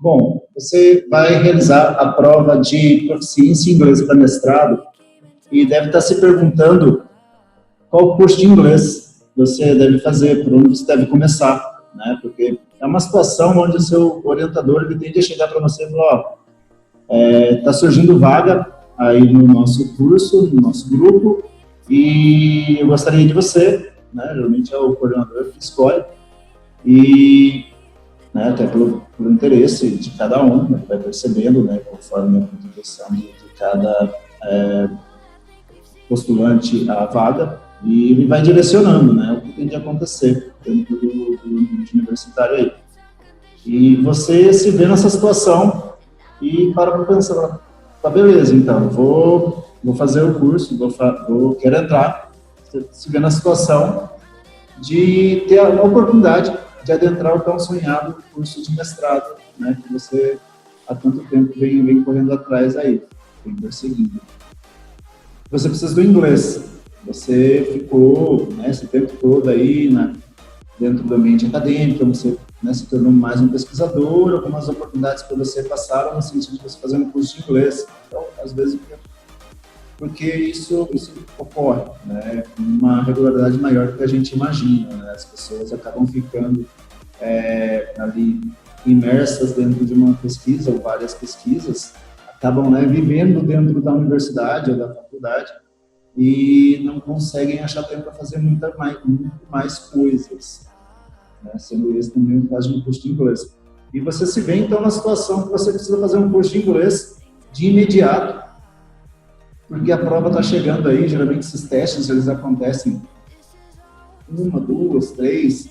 Bom, você vai realizar a prova de proficiência em inglês para mestrado e deve estar se perguntando qual curso de inglês você deve fazer, por onde você deve começar, né? Porque é uma situação onde o seu orientador ele tende a chegar para você e falar, está surgindo vaga aí no nosso curso, no nosso grupo, e eu gostaria de você, né? Geralmente é o coordenador que escolhe, e né, até pelo interesse de cada um, né, vai percebendo, né, conforme a contribuição de cada postulante à vaga, e ele vai direcionando, né, o que tem de acontecer dentro do ambiente universitário aí. E você se vê nessa situação e para pensar, tá, beleza, então, vou fazer o curso, quero entrar, você se vê na situação de ter a oportunidade de adentrar o tão sonhado curso de mestrado, né, que você há tanto tempo vem correndo atrás aí, vem perseguindo. Você precisa do inglês. Você ficou, né, esse tempo todo aí dentro do ambiente acadêmico, você, né, se tornou mais um pesquisador, algumas oportunidades para você passaram no sentido de você fazer um curso de inglês. Então, às vezes, porque isso ocorre, né, com uma regularidade maior do que a gente imagina, né, as pessoas acabam ficando ali imersas dentro de uma pesquisa ou várias pesquisas, acabam, né, vivendo dentro da universidade ou da faculdade e não conseguem achar tempo para fazer muito mais coisas, né, sendo esse também o caso de um curso de inglês. E você se vê, então, na situação que você precisa fazer um curso de inglês de imediato, porque a prova está chegando aí, geralmente esses testes, eles acontecem 1, 2, 3,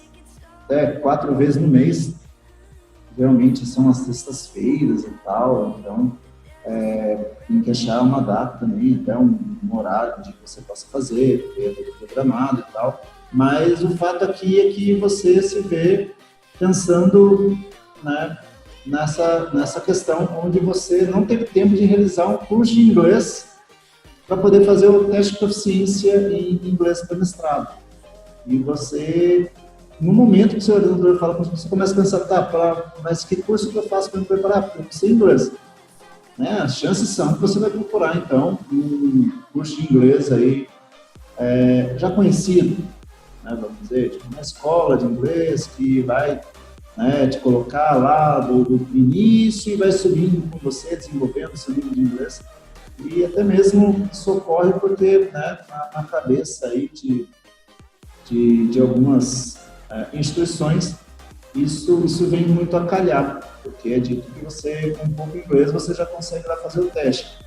até 4 vezes no mês, geralmente são as sextas-feiras e tal, então tem que achar uma data também, até um horário de que você possa fazer, tudo programado e tal, mas o fato aqui é que você se vê pensando, né, nessa questão onde você não teve tempo de realizar um curso de inglês para poder fazer o teste de proficiência em inglês para mestrado. E você, no momento que o seu orientador fala com você, começa a pensar, tá, mas que curso que eu faço para me preparar? Porque eu sei inglês. Né? As chances são que você vai procurar, então, um curso de inglês aí já conhecido, né, vamos dizer, tipo uma escola de inglês que vai, né, te colocar lá do início e vai subindo com você, desenvolvendo o seu nível de inglês. E até mesmo isso ocorre porque, né, na cabeça aí de algumas instituições, isso vem muito a calhar, porque é dito que você, com um pouco de inglês, você já consegue lá fazer o teste.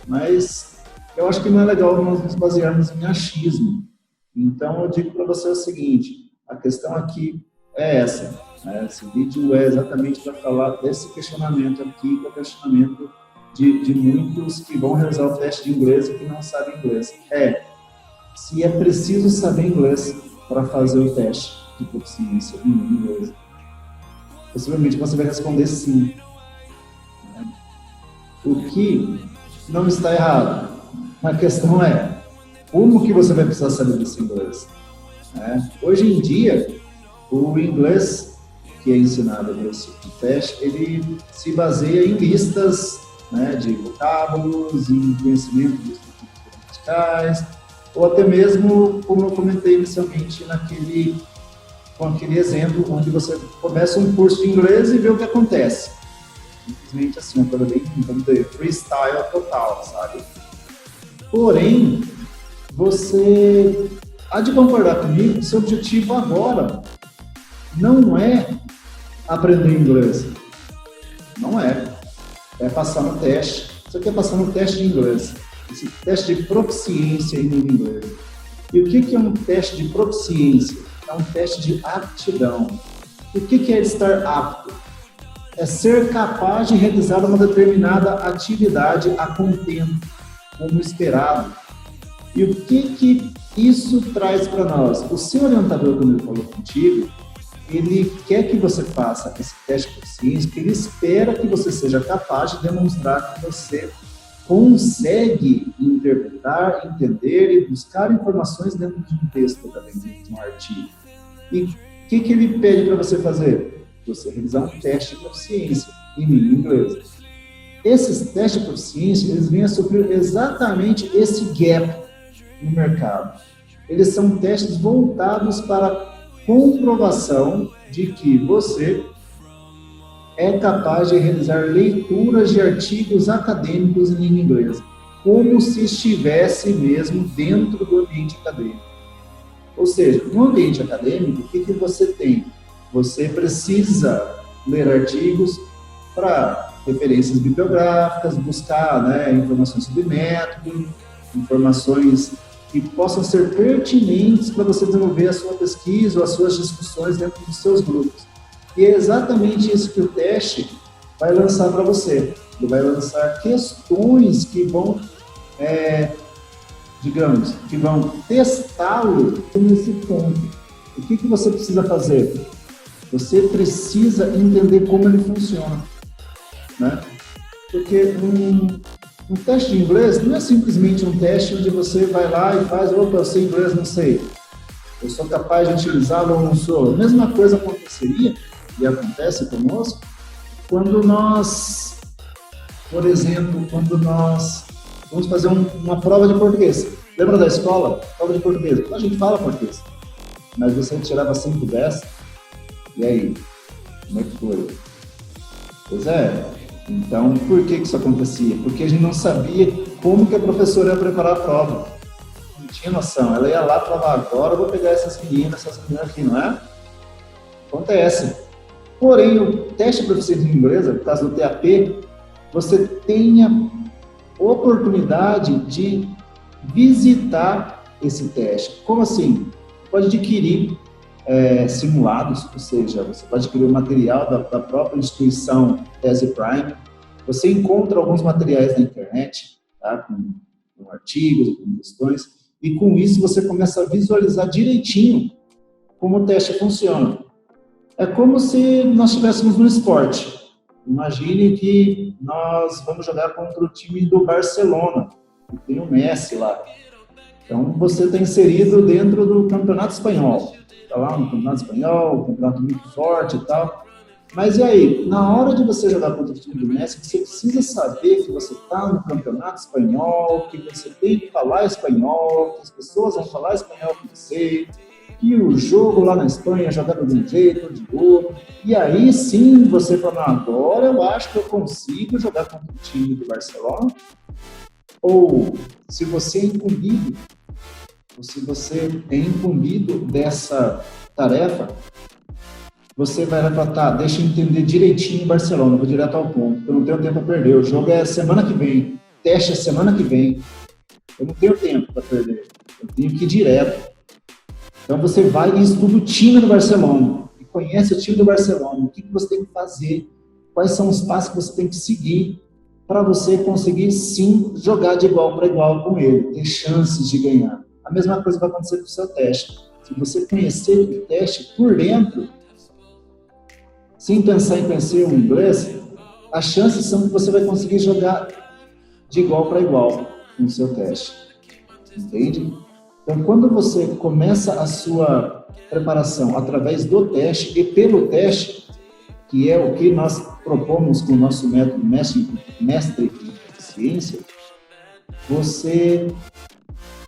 Mas eu acho que não é legal nós nos basearmos em achismo. Então, eu digo para você o seguinte, a questão aqui é essa, né? Esse vídeo é exatamente para falar desse questionamento aqui, que é o questionamento de muitos que vão realizar o teste de inglês e que não sabem inglês. Se é preciso saber inglês para fazer o teste de proficiência em inglês. Possivelmente você vai responder sim. O que não está errado. A questão é, como que você vai precisar saber desse inglês? Hoje em dia, o inglês que é ensinado nesse tipo de teste, ele se baseia em listas, né, de vocábulos, em conhecimento dos tipos gramaticais, ou até mesmo, como eu comentei inicialmente, com aquele exemplo onde você começa um curso de inglês e vê o que acontece. Simplesmente assim, uma coisa bem, vamos dizer, freestyle total, sabe? Porém, você há de concordar comigo que seu objetivo agora não é aprender inglês. Não é. É passar no teste. Você quer passar no teste de inglês. Esse teste de proficiência em inglês. E o que é um teste de proficiência? É um teste de aptidão. O que é estar apto? É ser capaz de realizar uma determinada atividade a contento, como esperado. E o que isso traz para nós? O seu orientador, quando ele falou contigo, ele quer que você faça esse teste de proficiência, porque ele espera que você seja capaz de demonstrar que você consegue interpretar, entender e buscar informações dentro de um texto, dentro de um artigo. E o que ele pede para você fazer? Você realizar um teste de proficiência. em língua inglesa. Esses testes de proficiência, eles vêm a suprir exatamente esse gap no mercado. Eles são testes voltados para comprovação de que você é capaz de realizar leituras de artigos acadêmicos em língua inglesa, como se estivesse mesmo dentro do ambiente acadêmico. Ou seja, no ambiente acadêmico, o que você tem? Você precisa ler artigos para referências bibliográficas, buscar, né, informações sobre método, informações que possam ser pertinentes para você desenvolver a sua pesquisa ou as suas discussões dentro dos seus grupos. E é exatamente isso que o teste vai lançar para você. Ele vai lançar questões que vão, que vão testá-lo nesse ponto. O que você precisa fazer? Você precisa entender como ele funciona, né? Porque um teste de inglês não é simplesmente um teste onde você vai lá e faz, opa, eu sei inglês, não sei. Eu sou capaz de utilizá-lo ou não sou. A mesma coisa aconteceria, e acontece conosco, quando nós, por exemplo, vamos fazer uma prova de português. Lembra da escola? Prova de português. A gente fala português, mas você tirava 5, 10, e aí? Como é que foi? Pois é. Então, por que isso acontecia? Porque a gente não sabia como que a professora ia preparar a prova. Não tinha noção. Ela ia lá e falava, agora eu vou pegar essas meninas aqui, não é? Acontece. Porém, o teste de proficiência em inglês, no caso do TAP, você tem a oportunidade de visitar esse teste. Como assim? Você pode adquirir simulados, ou seja, você pode adquirir o material da própria instituição Tese Prime. Você encontra alguns materiais na internet, tá? com artigos, com questões, e com isso você começa a visualizar direitinho como o teste funciona. É como se nós estivéssemos no esporte. Imagine que nós vamos jogar contra o time do Barcelona, que tem o Messi lá. Então, você está inserido dentro do campeonato espanhol. Está lá no campeonato espanhol, um campeonato muito forte e tal. Mas e aí, na hora de você jogar contra o time do Messi, você precisa saber que você está no campeonato espanhol, que você tem que falar espanhol, que as pessoas vão falar espanhol com você, que o jogo lá na Espanha é jogado de um jeito ou de outro. E aí sim você fala, agora eu acho que eu consigo jogar contra o time do Barcelona. Ou se você é incumbido, ou se você é incumbido dessa tarefa, você vai lá e fala, tá, deixa eu entender direitinho o Barcelona, vou direto ao ponto, eu não tenho tempo a perder, o jogo é semana que vem, teste é semana que vem, eu não tenho tempo para perder, eu tenho que ir direto. Então você vai e estuda o time do Barcelona, e conhece o time do Barcelona, o que você tem que fazer, quais são os passos que você tem que seguir para você conseguir sim jogar de igual para igual com ele, ter chances de ganhar. A mesma coisa vai acontecer com o seu teste. Se você conhecer o teste por dentro, sem pensar em conhecer o inglês, as chances são que você vai conseguir jogar de igual para igual com o seu teste. Entende? Então, quando você começa a sua preparação através do teste e pelo teste, que é o que nós propomos com o nosso método mestre de proficiência, você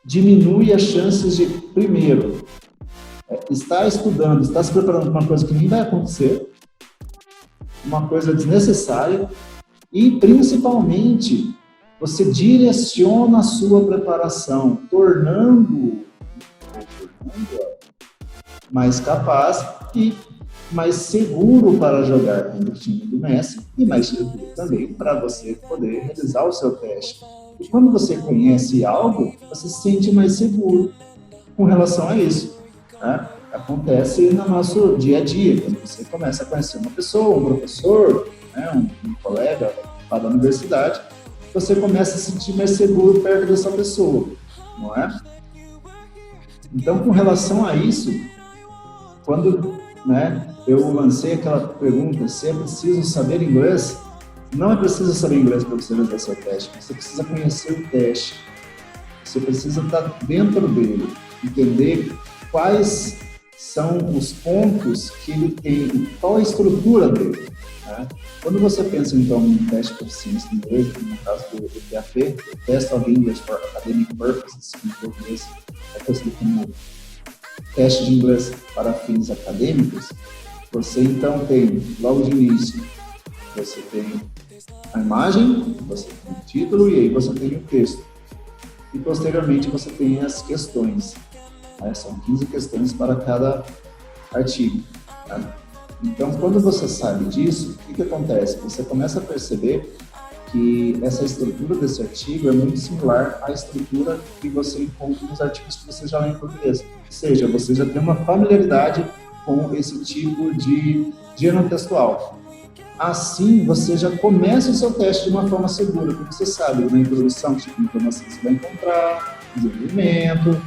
diminui as chances de, primeiro, estar estudando, estar se preparando para uma coisa que nem vai acontecer, uma coisa desnecessária, e, principalmente, você direciona a sua preparação, tornando-a mais capaz e mais seguro para jogar contra o time do Messi e mais seguro também para você poder realizar o seu teste. E quando você conhece algo, você se sente mais seguro com relação a isso, né? Acontece no nosso dia a dia, quando você começa a conhecer uma pessoa, um professor, né, um colega lá da universidade, você começa a se sentir mais seguro perto dessa pessoa, não é? Então, com relação a isso, quando, né, eu lancei aquela pergunta, se é preciso saber inglês, não é preciso saber inglês para você fazer seu teste, você precisa conhecer o teste, você precisa estar dentro dele, entender quais são os pontos que ele tem, qual a estrutura dele. né? Quando você pensa, então, em teste de proficiência em inglês, no caso do TAP, o Test of English for Academic Purposes, em português, é conhecido como teste de inglês para fins acadêmicos, você, então, tem, logo de início, você tem a imagem, você tem o título, e aí você tem o texto. E, posteriormente, você tem as questões. São 15 questões para cada artigo. Tá? Então, quando você sabe disso, o que acontece? Você começa a perceber que essa estrutura desse artigo é muito similar à estrutura que você encontra nos artigos que você já lê em português. Ou seja, você já tem uma familiaridade com esse tipo de gênero textual. Assim, você já começa o seu teste de uma forma segura, porque você sabe na introdução que tipo de informação você vai encontrar, no desenvolvimento,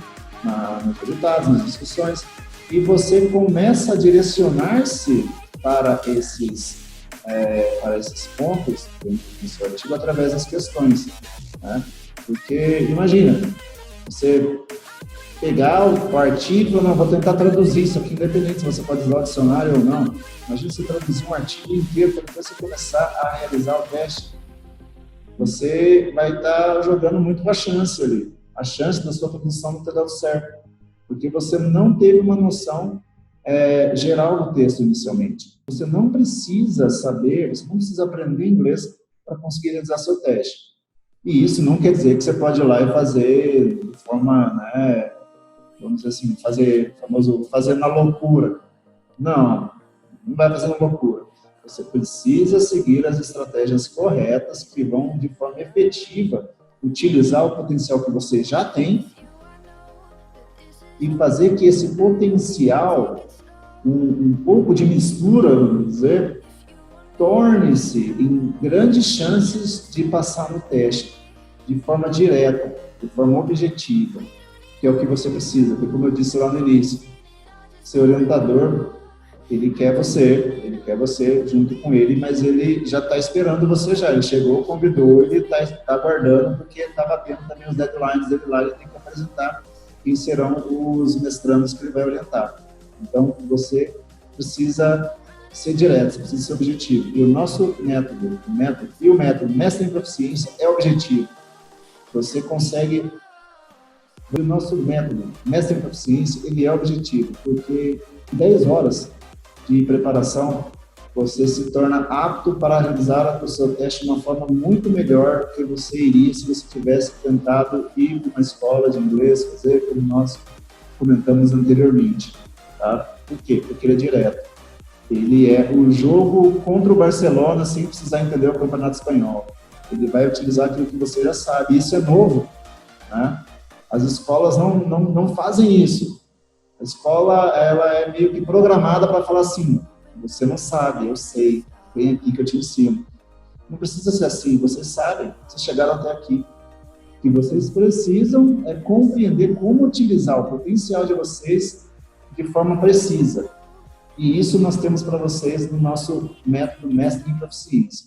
nos resultados, nas discussões, e você começa a direcionar-se para esses pontos do seu artigo através das questões, né? Porque, imagina, você pegar o artigo, eu não vou tentar traduzir isso aqui, independente se você pode usar o dicionário ou não. Imagina você traduzir um artigo inteiro para depois você começar a realizar o teste. Você vai estar jogando muito a chance ali. A chance da sua tradução não ter dado certo. Porque você não teve uma noção geral do texto inicialmente. Você não precisa saber, você não precisa aprender inglês para conseguir realizar seu teste. E isso não quer dizer que você pode ir lá e fazer de forma, né, vamos dizer assim, fazer na loucura. Não vai fazer na loucura. Você precisa seguir as estratégias corretas que vão, de forma efetiva, utilizar o potencial que você já tem e fazer que esse potencial, um pouco de mistura, vamos dizer, torne-se em grandes chances de passar no teste, de forma direta, de forma objetiva, que é o que você precisa, porque como eu disse lá no início, seu orientador, ele quer você junto com ele, mas ele já está esperando você já, ele chegou, convidou, ele está aguardando, porque está batendo também os deadlines dele lá, ele tem que apresentar quem serão os mestrandos que ele vai orientar. Então, você precisa ser direto, você precisa ser objetivo. E o nosso método, o método Mestre em Proficiência é objetivo. Você consegue... O nosso método Mestre em Proficiência, ele é objetivo, porque 10 horas de preparação, você se torna apto para realizar o seu teste de uma forma muito melhor que você iria se você tivesse tentado ir para uma escola de inglês, fazer como nós comentamos anteriormente. Tá? Por quê? Porque ele é direto. Ele é o jogo contra o Barcelona sem precisar entender o Campeonato Espanhol. Ele vai utilizar aquilo que você já sabe. Isso é novo. Né? As escolas não fazem isso. A escola ela é meio que programada para falar assim, você não sabe, eu sei, vem aqui que eu te ensino. Não precisa ser assim, vocês sabem, vocês chegaram até aqui. O que vocês precisam é compreender como utilizar o potencial de vocês de forma precisa. E isso nós temos para vocês no nosso método Mestre em Proficiência.